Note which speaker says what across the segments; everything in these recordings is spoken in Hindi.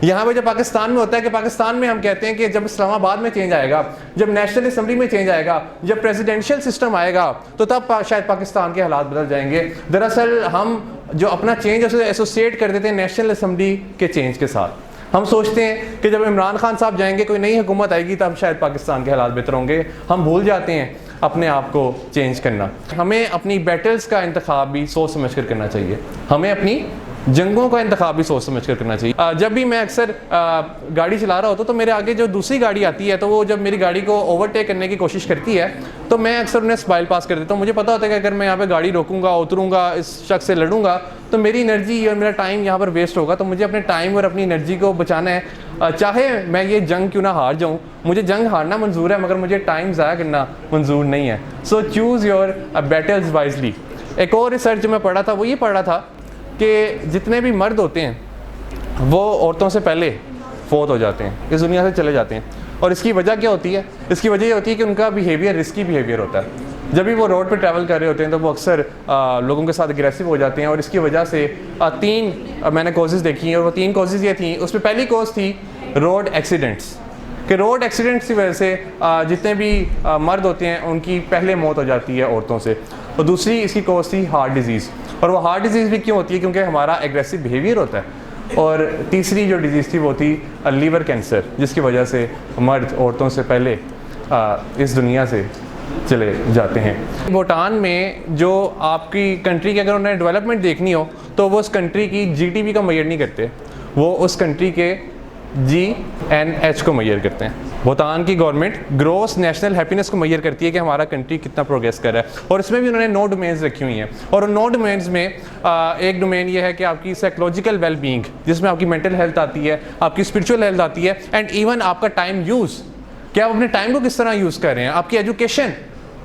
Speaker 1: यहाँ पे जब पाकिस्तान में होता है कि पाकिस्तान में हम कहते हैं कि जब इस्लामाबाद में चेंज आएगा, जब नेशनल असम्बली में चेंज आएगा, जब प्रेसिडेंशियल सिस्टम आएगा, तो तब शायद पाकिस्तान के हालात बदल जाएंगे। दरअसल हम जो अपना चेंज उसे एसोसिएट कर देते हैं नेशनल असम्बली के चेंज के साथ। हम सोचते हैं कि जब इमरान खान साहब जाएंगे, कोई नई हुकूमत आएगी, तब शायद पाकिस्तान के हालात बेहतर होंगे। हम भूल जाते हैं अपने आप को चेंज करना। हमें अपनी बैटल्स का इंतखाब भी सोच समझ कर करना चाहिए, हमें अपनी जंगों का इंतखाब भी सोच समझ कर करना चाहिए। जब भी मैं अक्सर गाड़ी चला रहा होता तो मेरे आगे जो दूसरी गाड़ी आती है, तो वो जब मेरी गाड़ी को ओवरटेक करने की कोशिश करती है, तो मैं अक्सर उन्हें स्माइल पास कर देता हूँ। मुझे पता होता है कि अगर मैं यहाँ पे गाड़ी रोकूंगा, उतरूंगा, इस शख्स से लड़ूंगा, तो मेरी एनर्जी और मेरा टाइम यहाँ पर वेस्ट होगा। तो मुझे अपने टाइम और अपनी एनर्जी को बचाना है। चाहे मैं ये जंग क्यों ना हार जाऊँ, मुझे जंग हारना मंजूर है, मगर मुझे टाइम ज़ाया करना मंजूर नहीं है। सो चूज़ योर बैटल्स वाइजली। एक और रिसर्च जो मैं पढ़ा था, वो ये पढ़ा था कि जितने भी मर्द होते हैं वो औरतों से पहले फौत हो जाते हैं, इस दुनिया से चले जाते हैं। और इसकी वजह क्या होती है? इसकी वजह ये होती है कि उनका बिहेवियर रिस्की बिहेवियर होता है। जब भी वो रोड पे ट्रैवल कर रहे होते हैं तो वो अक्सर लोगों के साथ अग्रेसिव हो जाते हैं। और इसकी वजह से तीन मैंने कॉजेज़ देखी हैं, और वो तीन कॉजेज़ ये थी। उसमें पहली कॉज थी रोड एक्सीडेंट्स, कि रोड एक्सीडेंट्स की वजह से जितने भी मर्द होते हैं उनकी पहले मौत हो जाती है औरतों से। और दूसरी इसकी कॉज थी हार्ट डिजीज़, और वो हार्ट डिजीज़ भी क्यों होती है? क्योंकि हमारा एग्रेसिव बिहेवियर होता है। और तीसरी जो डिजीज़ थी वो थी लीवर कैंसर, जिसकी वजह से मर्द औरतों से पहले इस दुनिया से चले जाते हैं। भूटान में जो आपकी कंट्री की अगर उन्हें डेवलपमेंट देखनी हो, तो वो उस कंट्री की जीडीपी का मेजर नहीं करते, वो उस कंट्री के GNH को मेजर करते हैं। भूटान की गवर्नमेंट ग्रोस नेशनल हैप्पीनेस को मेजर करती है कि हमारा कंट्री कितना प्रोग्रेस कर रहा है। और इसमें भी उन्होंने 9 डोमेन्स रखी हुई हैं। और उन 9 डोमेन्स में एक डोमेन ये है कि आपकी साइकोलॉजिकल वेलबींग, जिसमें आपकी मेंटल हेल्थ आती है, आपकी स्पिरिचुअल हेल्थ आती है, एंड इवन आपका टाइम यूज़, कि आप अपने टाइम को किस तरह यूज़ कर रहे हैं, आपकी एजुकेशन,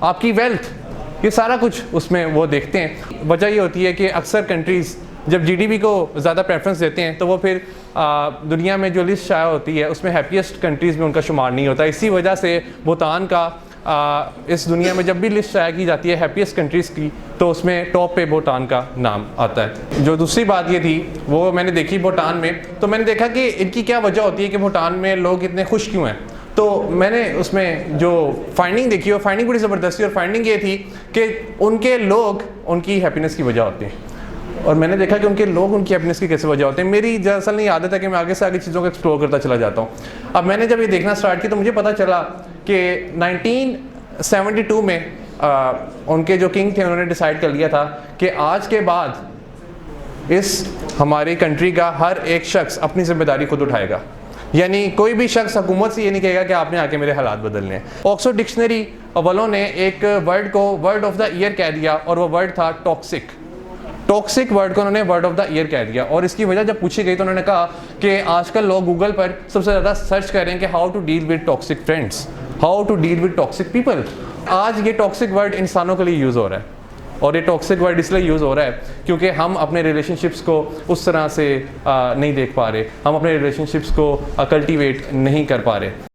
Speaker 1: आपकी वेल्थ, ये सारा कुछ उसमें वो देखते हैं। वजह ये होती है कि अक्सर कंट्रीज़ जब जीडीपी को ज़्यादा प्रेफरेंस देते हैं, तो वो फिर दुनिया में जो लिस्ट शाया होती है उसमें हैप्पीएस्ट कंट्रीज़ में उनका शुमार नहीं होता। इसी वजह से भूटान का इस दुनिया में जब भी लिस्ट शाया की जाती है हैप्पीएस्ट कंट्रीज़ की, तो उसमें टॉप पे भूटान का नाम आता है। जो दूसरी बात ये थी वो मैंने देखी भूटान में, तो मैंने देखा कि इनकी क्या वजह होती है कि भूटान में लोग इतने खुश क्यों हैं। तो मैंने उसमें जो फाइंडिंग देखी, वो फाइंडिंग बड़ी ज़बरदस्त थी। और फाइंडिंग ये थी कि उनके लोग उनकी हैप्पीनेस की वजह होते हैं। और मैंने देखा कि उनके लोग उनकी हैप्पीनेस की कैसे वजह होते हैं। मेरी दरअसल नहीं आदत है कि मैं आगे से आगे चीज़ों को एक्सप्लोर करता चला जाता हूँ। अब मैंने जब ये देखना स्टार्ट किया तो मुझे पता चला कि 1972 में उनके जो किंग थे उन्होंने डिसाइड कर लिया था कि आज के बाद इस हमारी कंट्री का हर एक शख्स अपनी जिम्मेदारी खुद उठाएगा। यानी कोई भी शख्स हुकूमत से ये नहीं कहेगा कि आपने आके मेरे हालात बदलने हैं। ऑक्सफोर्ड डिक्शनरी वालों ने एक वर्ड को वर्ड ऑफ द ईयर कह दिया, और वो वर्ड था टॉक्सिक। टॉक्सिक वर्ड को उन्होंने वर्ड ऑफ द ईयर कह दिया। और इसकी वजह जब पूछी गई तो उन्होंने कहा कि आजकल लोग गूगल पर सबसे ज़्यादा सर्च कर रहे हैं कि how to deal with toxic friends, how to deal with toxic people. आज ये टॉक्सिक वर्ड इंसानों के लिए यूज़ हो रहा है, और ये टॉक्सिक वर्ड इसलिए यूज़ हो रहा है क्योंकि हम अपने रिलेशनशिप्स को उस तरह से नहीं देख पा रहे, हम अपने रिलेशनशिप्स को कल्टीवेट नहीं कर पा रहे।